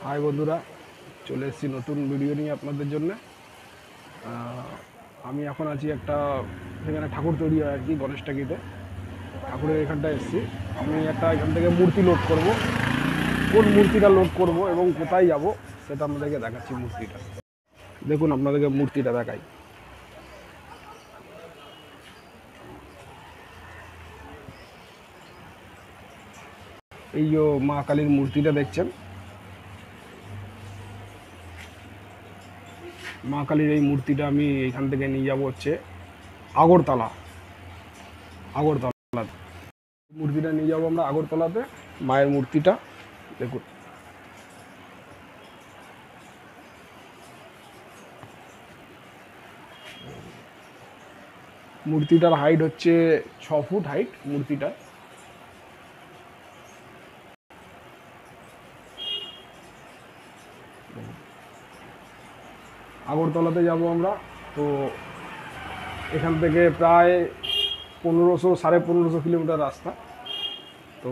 High বন্ধুরা, চলে এসেছি নতুন ভিডিও নিয়ে আপনাদের জন্য। আমি এখন আছি একটা যেখানে ঠাকুর তৈরি হয় আর কি, গণেশ টাকিতে ঠাকুরের এখানটায় এসেছি। আমি একটা এখান থেকে মূর্তি লোড করব। কোন মূর্তিটা লোড করব এবং কোথায় যাব সেটা আপনাদেরকে দেখাচ্ছি। মূর্তিটা দেখুন, আপনাদেরকে মূর্তিটা দেখাই। এই যে মা কালীর মূর্তিটা দেখছেন, মা কালীর এই মূর্তিটা আমি এখান থেকে নিয়ে যাব হচ্ছে আগরতলা। মূর্তিটা নিয়ে যাবো আমরা আগরতলাতে। মায়ের মূর্তিটা দেখুন, মূর্তিটার হাইট হচ্ছে 6 ফুট হাইট মূর্তিটা। আগরতলাতে যাব আমরা। তো এখান থেকে প্রায় 1500-15.5 কিলোমিটার রাস্তা। তো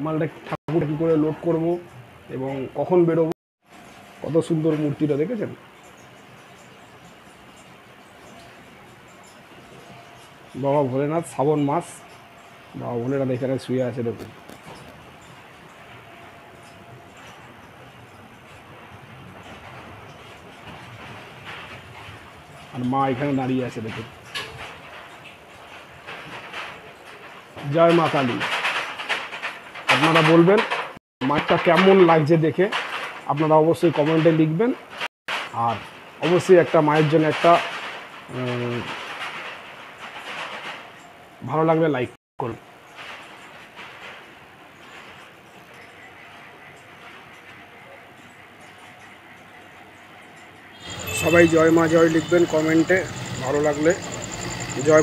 মালটা ঠাকুর কী করে লোড করব এবং কখন বেরোবো। কত সুন্দর মূর্তিটা দেখেছেন? বাবা ভোলেনাথ, শ্রাবণ মাস, বাবা ভোলেনাথ এখানে শুয়ে আছে দেখুন। আর মা এখানে দাঁড়িয়ে আছে দেখুন। জয় মা কালী। আপনারা বলবেন মাঠটা কেমন লাগছে দেখে, আপনারা অবশ্যই কমেন্টে লিখবেন। আর অবশ্যই একটা মায়ের জন্য একটা ভালো লাগলে লাইক করুন। সবাই জয় মা জয় লিখবেন কমেন্টে, ভালো লাগলে। জয় মা।